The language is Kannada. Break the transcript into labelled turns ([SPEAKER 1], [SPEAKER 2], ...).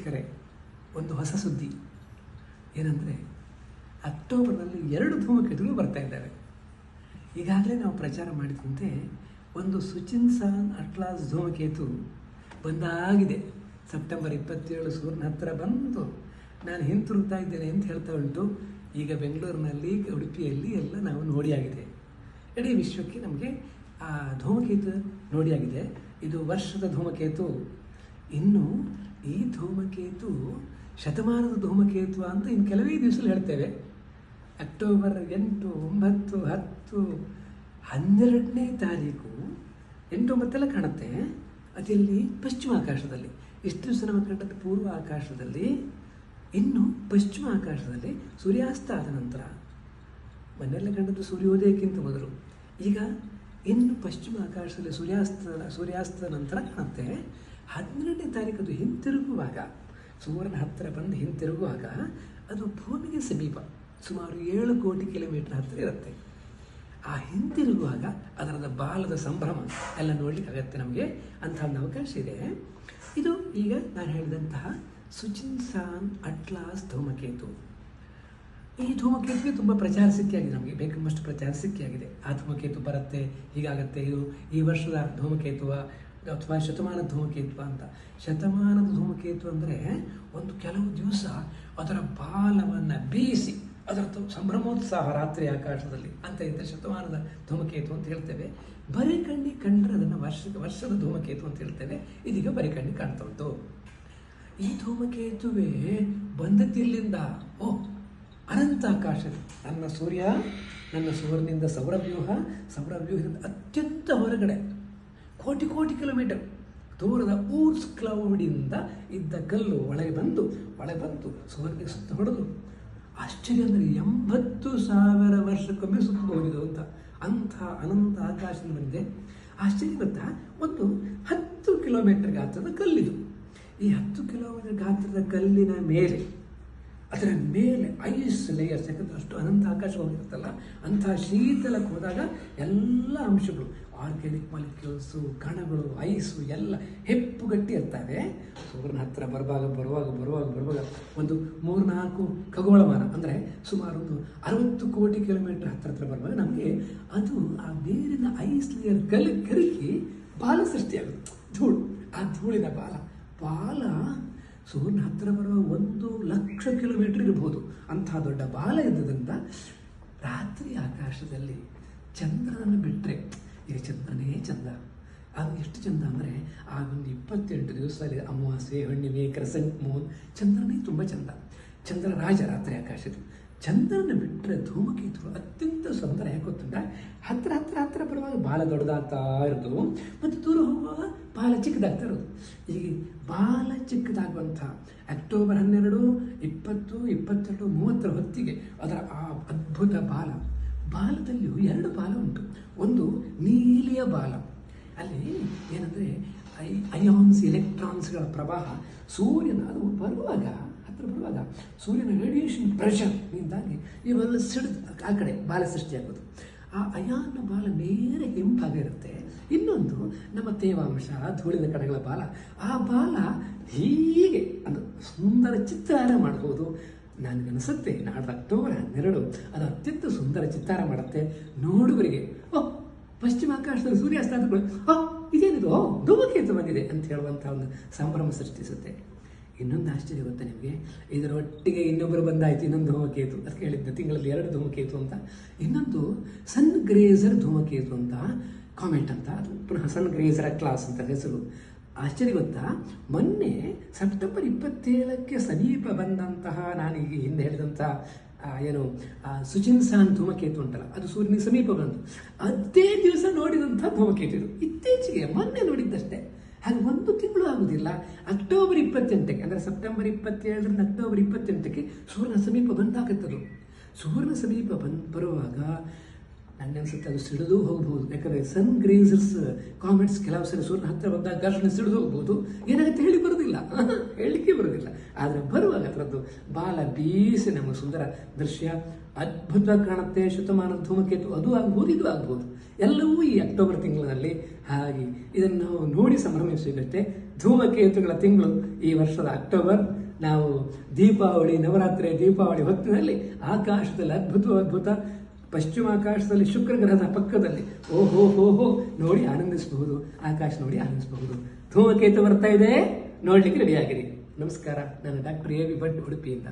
[SPEAKER 1] ವೀಕ್ಷಕರೇ, ಒಂದು ಹೊಸ ಸುದ್ದಿ ಏನಂದರೆ ಅಕ್ಟೋಬರ್ನಲ್ಲಿ 2 ಧೂಮಕೇತುಗಳು ಬರ್ತಾ ಇದ್ದಾವೆ. ಈಗಾಗಲೇ ನಾವು ಪ್ರಚಾರ ಮಾಡಿದಂತೆ ಒಂದು ಸುಚಿನ್ಸಾನ್ ಅಟ್ಲಾಸ್ ಧೂಮಕೇತು ಬಂದಾಗಿದೆ. ಸೆಪ್ಟೆಂಬರ್ 27 ಸೂರ್ಯನ ಹತ್ತಿರ ಬಂದು ನಾನು ಹಿಂತಿರುಗ್ತಾ ಇದ್ದೇನೆ ಅಂತ ಹೇಳ್ತಾ ಉಂಟು. ಈಗ ಬೆಂಗಳೂರಿನಲ್ಲಿ, ಉಡುಪಿಯಲ್ಲಿ ಎಲ್ಲ ನಾವು ನೋಡಿಯಾಗಿದೆ. ಇಡೀ ವಿಶ್ವಕ್ಕೆ ನಮಗೆ ಆ ಧೂಮಕೇತು ನೋಡಿಯಾಗಿದೆ. ಇದು ವರ್ಷದ ಧೂಮಕೇತು. ಇನ್ನು ಈ ಧೂಮಕೇತು ಶತಮಾನದ ಧೂಮಕೇತು ಅಂತ ಇನ್ನು ಕೆಲವೇ ದಿವಸದಲ್ಲಿ ಹೇಳ್ತೇವೆ. ಅಕ್ಟೋಬರ್ 8, 9, 10, 12ನೇ ತಾರೀಕು 8, 9 ಕಾಣುತ್ತೆ. ಅದರಲ್ಲಿ ಪಶ್ಚಿಮ ಆಕಾಶದಲ್ಲಿ, ಇಷ್ಟು ದಿವಸ ನಮ್ಮ ಕಂಡದ್ದು ಪೂರ್ವ ಆಕಾಶದಲ್ಲಿ, ಇನ್ನು ಪಶ್ಚಿಮ ಆಕಾಶದಲ್ಲಿ ಸೂರ್ಯಾಸ್ತ ಆದ ನಂತರ, ಮನೆಯಲ್ಲೇ ಕಂಡದ್ದು ಸೂರ್ಯೋದಯಕ್ಕಿಂತ ಮೊದಲು, ಈಗ ಇನ್ನು ಪಶ್ಚಿಮ ಆಕಾಶದಲ್ಲಿ ಸೂರ್ಯಾಸ್ತದ ನಂತರ ಕಾಣುತ್ತೆ. 12ನೇ ತಾರೀಕು ಅದು ಹಿಂತಿರುಗುವಾಗ, ಸೂರ್ಯನ ಹತ್ತಿರ ಬಂದು ಹಿಂತಿರುಗುವಾಗ ಅದು ಭೂಮಿಗೆ ಸಮೀಪ, ಸುಮಾರು 7 ಕೋಟಿ ಕಿಲೋಮೀಟರ್ ಹತ್ತಿರ ಇರುತ್ತೆ. ಆ ಹಿಂತಿರುಗುವಾಗ ಅದರದ ಬಾಲದ ಸಂಭ್ರಮ ಎಲ್ಲ ನೋಡಲಿಕ್ಕಾಗತ್ತೆ ನಮಗೆ. ಅಂಥ ಒಂದು ಅವಕಾಶ ಇದೆ. ಇದು ಈಗ ನಾನು ಹೇಳಿದಂತಹ ಸುಚಿನ್ಸಾನ್ ಅಟ್ಲಾಸ್ ಧೂಮಕೇತು. ಈ ಧೂಮಕೇತುಗೆ ತುಂಬ ಪ್ರಚಾರ ಸಿಕ್ಕಿಯಾಗಿದೆ, ನಮಗೆ ಬೇಕೆಂಬಷ್ಟು ಪ್ರಚಾರ ಸಿಕ್ಕಿಯಾಗಿದೆ. ಆ ಧೂಮಕೇತು ಬರುತ್ತೆ, ಹೀಗಾಗತ್ತೆ, ಇದು ಈ ವರ್ಷದ ಧೂಮಕೇತುವ ಅಥವಾ ಶತಮಾನದ ಧೂಮಕೇತು ಅಂತ. ಶತಮಾನದ ಧೂಮಕೇತು ಅಂದರೆ ಒಂದು ಕೆಲವು ದಿವಸ ಅದರ ಬಾಲವನ್ನು ಬೀಸಿ ಅದರ ಸಂಭ್ರಮೋತ್ಸಾಹ ರಾತ್ರಿ ಆಕಾಶದಲ್ಲಿ ಅಂತ ಇದ್ದರೆ ಶತಮಾನದ ಧೂಮಕೇತು ಅಂತ ಹೇಳ್ತೇವೆ. ಬರೀ ಕಣ್ಣಿಗೆ ಕಂಡ್ರೆ ಅದನ್ನು ವರ್ಷದ ಧೂಮಕೇತು ಅಂತ ಹೇಳ್ತೇವೆ. ಇದೀಗ ಬರೀ ಕಣ್ಣಿಗೆ ಕಾಣ್ತಾ ಉಂಟು. ಈ ಧೂಮಕೇತುವೇ ಬಂದದ್ದಿಲ್ಲಿಂದ ಅನಂತ ಆಕಾಶ. ನನ್ನ ಸೂರ್ಯನಿಂದ ಸೌರವ್ಯೂಹದಿಂದ ಅತ್ಯಂತ ಹೊರಗಡೆ ಕೋಟಿ ಕಿಲೋಮೀಟರ್ ದೂರದ ಊರ್ಸ್ ಕ್ಲೌಡಿಂದ ಇದ್ದ ಕಲ್ಲು ಒಳಗೆ ಬಂದು ಸೂರ್ಯನಿಗೆ ಸುತ್ತ ಹೊಡೆದು, ಆಶ್ಚರ್ಯ ಅಂದರೆ 80,000 ವರ್ಷಕ್ಕೊಮ್ಮೆ ಸುತ್ತಬಹುದು ಅಂತ. ಅಂಥ ಅನಂತ ಆಕಾಶದಲ್ಲಿ ಬಂದಿದೆ. ಆಶ್ಚರ್ಯ ಗೊತ್ತಾ, ಒಂದು 10 ಕಿಲೋಮೀಟರ್ ಗಾತ್ರದ ಕಲ್ಲಿದು. ಈ 10 ಕಿಲೋಮೀಟರ್ ಗಾತ್ರದ ಕಲ್ಲಿನ ಮೇಲೆ, ಅದರ ಮೇಲೆ ಐಸ್ ಲೇಯರ್ಸ್, ಯಾಕಂದ್ರೆ ಅಷ್ಟು ಅನಂತ ಆಕಾಶ ಹೋಗಿರುತ್ತಲ್ಲ, ಅಂತಹ ಶೀತಲಕ್ಕೆ ಹೋದಾಗ ಎಲ್ಲ ಅಂಶಗಳು, ಆರ್ಗ್ಯಾನಿಕ್ ಮಾಲಿಕ್ಯೂಲ್ಸು, ಕಣಗಳು, ಐಸು ಎಲ್ಲ ಹೆಪ್ಪುಗಟ್ಟಿ ಇರ್ತವೆ. ಸೂರ್ಯನ ಹತ್ತಿರ ಬರುವಾಗ ಒಂದು 3-4 ಖಗೋಳಮಾನ ಅಂದರೆ ಸುಮಾರು ಒಂದು 60 ಕೋಟಿ ಕಿಲೋಮೀಟರ್ ಹತ್ತಿರ ಬರುವಾಗ ನಮಗೆ ಅದು ಆ ನೀರಿನ ಐಸ್ ಲೇಯರ್ ಕರಗಿ ಬಾಲ ಸೃಷ್ಟಿಯಾಗುತ್ತೆ. ಧೂಳು, ಆ ಧೂಳಿನ ಬಾಲ ಸೂರ್ಯನ ಹತ್ತಿರ ಬರುವ 1,00,000 ಕಿಲೋಮೀಟರ್ ಇರಬಹುದು. ಅಂಥ ದೊಡ್ಡ ಬಾಲ ಇದ್ದದರಿಂದ ರಾತ್ರಿ ಆಕಾಶದಲ್ಲಿ ಚಂದ್ರನನ್ನು ಬಿಟ್ಟರೆ, ಈಗ ಚಂದ್ರನೇ ಚಂದ. ಅದು ಎಷ್ಟು ಚಂದ ಅಂದರೆ ಆ ಒಂದು 28 ದಿವಸದಲ್ಲಿ ಅಮಾವಾಸ್ಯೆ, ಹುಣ್ಣಿಮೆ, ಕ್ರೆಸೆಂಟ್ ಮೂನ್, ಚಂದ್ರನೇ ತುಂಬ ಚಂದ. ಚಂದ್ರ ರಾಜ ರಾತ್ರಿ ಆಕಾಶದ್ದು. ಚಂದ್ರನ ಬಿಟ್ಟರೆ ಧೂಮಕೇತುಗಳು ಅತ್ಯಂತ ಸುಂದರ. ಯಾಕೆ ಗೊತ್ತುಂಟ, ಹತ್ತಿರ ಬರುವಾಗ ಬಾಲ ದೊಡ್ಡದಾಗ್ತಾ ಇರೋದು, ಮತ್ತು ದೂರ ಹೋಗುವಾಗ ಬಾಲ ಚಿಕ್ಕದಾಗ್ತಾ ಇರೋದು. ಈಗ ಬಾಲ ಚಿಕ್ಕದಾಗುವಂಥ ಅಕ್ಟೋಬರ್ 12, 20, 22, 30 ಹೊತ್ತಿಗೆ ಅದರ ಆ ಅದ್ಭುತ ಬಾಲದಲ್ಲಿಯೂ 2 ಬಾಲ ಉಂಟು. ಒಂದು ನೀಲಿಯ ಬಾಲ, ಅಲ್ಲಿ ಏನಂದರೆ ಅಯಾನ್ಸ್, ಎಲೆಕ್ಟ್ರಾನ್ಸ್ಗಳ ಪ್ರವಾಹ ಸೂರ್ಯನ ಅದು ಹತ್ತಿರ ಬರುವಾಗ ಸೂರ್ಯನ ರೇಡಿಯೇಷನ್ ಪ್ರೆಷರ್ನಿಂದಾಗಿ ಇವೆಲ್ಲ ಸಿಡಿದು ಆ ಕಡೆ ಬಾಲ ಸೃಷ್ಟಿಯಾಗೋದು. ಆ ಅಯಾನ್ನ ಬಾಲ ನೇರ ಹಿಂಭಾಗಿರುತ್ತೆ. ಇನ್ನೊಂದು ನಮ್ಮ ತೇವಾಂಶ, ಧೂಳಿನ ಕಡೆಗಳ ಬಾಲ. ಆ ಬಾಲ ಹೀಗೆ ಅದು ಸುಂದರ ಚಿತ್ತಾರ ಮಾಡ್ಬೋದು. ನನಗನ್ನಿಸುತ್ತೆ ನಾಡ್ದು ಅಕ್ಟೋಬರ್ 12 ಅದು ಅತ್ಯಂತ ಸುಂದರ ಚಿತ್ತಾರ ಮಾಡುತ್ತೆ. ನೋಡುವರಿಗೆ ಪಶ್ಚಿಮ ಆಕಾಶದಲ್ಲಿ ಸೂರ್ಯಾಸ್ತ ಆದಗಳು ಇದೇನಿದು, ಧೂಮಕೇತು ಬಂದಿದೆ ಅಂತ ಹೇಳುವಂಥ ಒಂದು ಸಂಭ್ರಮ ಸೃಷ್ಟಿಸುತ್ತೆ. ಇನ್ನೊಂದು ಆಶ್ಚರ್ಯ ಗೊತ್ತಾ ನಿಮಗೆ, ಇದರೊಟ್ಟಿಗೆ ಇನ್ನೊಬ್ಬರು ಬಂದಾಯಿತು, ಇನ್ನೊಂದು ಧೂಮಕೇತು. ಅದಕ್ಕೆ ಹೇಳಿದ್ದೆ ತಿಂಗಳಲ್ಲಿ 2 ಧೂಮಕೇತು ಅಂತ. ಇನ್ನೊಂದು ಸನ್ ಗ್ರೇಸರ್ ಧೂಮಕೇತು ಅಂತ, ಕಾಮೆಟ್ ಅಂತ, ಅದು ಪುನಃ ಸನ್ ಗ್ರೇಸರ್ ಕ್ಲಾಸ್ ಅಂತ ಹೆಸರು. ಆಶ್ಚರ್ಯ ಗೊತ್ತಾ, ಮೊನ್ನೆ ಸೆಪ್ಟೆಂಬರ್ 27ಕ್ಕೆ ಸಮೀಪ ಬಂದಂತಹ, ನಾನೀಗ ಹಿಂದೆ ಹೇಳಿದಂಥ ಸುಚಿನ್ಸಾನ್ ಧೂಮಕೇತು ಉಂಟಲ್ಲ, ಅದು ಸೂರ್ಯನಿಗೆ ಸಮೀಪ ಬಂತು. ಅದೇ ದಿವಸ ನೋಡಿದಂಥ ಧೂಮಕೇತು ಇದು. ಇತ್ತೀಚೆಗೆ ಮೊನ್ನೆ ನೋಡಿದ್ದಷ್ಟೇ. ಹಾಗೆ 1 ತಿಂಗಳು ಆಗುವುದಿಲ್ಲ. ಅಕ್ಟೋಬರ್ 28ಕ್ಕೆ ಅಂದರೆ ಸೆಪ್ಟೆಂಬರ್ 27ರಿಂದ ಅಕ್ಟೋಬರ್ 28ಕ್ಕೆ ಸೂರ್ಯನ ಸಮೀಪ ಬಂದಾಗುತ್ತದು. ಸೂರ್ಯನ ಸಮೀಪ ಬರುವಾಗ ನನಗನ್ಸುತ್ತೆ ಅದು ಸಿಡಿದು ಹೋಗ್ಬೋದು. ಯಾಕಂದರೆ ಸನ್ ಗ್ರೇಸರ್ಸ್ ಕಾಮೆಟ್ಸ್ ಕೆಲವು ಸರಿ ಸೂರ್ಯನ ಹತ್ತಿರ ಬಂದಾಗ ಘರ್ಷಣೆ ಸಿಡಿದು ಹೋಗ್ಬೋದು. ಏನಾಗುತ್ತೆ ಹೇಳಿ ಬರೋದಿಲ್ಲ, ಹೇಳಲಿಕ್ಕೆ ಬರೋದಿಲ್ಲ. ಆದರೆ ಬರುವಾಗ ಅದರದ್ದು ಬಾಲ ಬೀಸಿ ನಮಗೆ ಸುಂದರ ದೃಶ್ಯ ಅದ್ಭುತ ಕಾಣುತ್ತೆ. ಶತಮಾನ ಧೂಮಕೇತು ಅದು ಆಗ್ಬೋದು, ಇದು ಆಗ್ಬೋದು. ಎಲ್ಲವೂ ಈ ಅಕ್ಟೋಬರ್ ತಿಂಗಳಿನಲ್ಲಿ. ಹಾಗೆ ಇದನ್ನು ನಾವು ನೋಡಿ ಸಂಭ್ರಮ ಸಿಗುತ್ತೆ. ಧೂಮಕೇತುಗಳ ತಿಂಗಳು ಈ ವರ್ಷದ ಅಕ್ಟೋಬರ್. ನಾವು ದೀಪಾವಳಿ, ನವರಾತ್ರಿ, ದೀಪಾವಳಿ ಹೊತ್ತಿನಲ್ಲಿ ಆಕಾಶದಲ್ಲಿ ಅದ್ಭುತ ಪಶ್ಚಿಮ ಆಕಾಶದಲ್ಲಿ ಶುಕ್ರ ಗ್ರಹದ ಪಕ್ಕದಲ್ಲಿ ಓಹೋ ನೋಡಿ ಆನಂದಿಸಬಹುದು. ಆಕಾಶ ನೋಡಿ ಆನಂದಿಸಬಹುದು. ಧೂಮಕೇತು ಬರ್ತಾ ಇದೆ, ನೋಡ್ಲಿಕ್ಕೆ ರೆಡಿಯಾಗಿರಿ. ನಮಸ್ಕಾರ. ನಾನು ಡಾಕ್ಟರ್ ಎ ವಿ ಭಟ್, ಉಡುಪಿಯಿಂದ.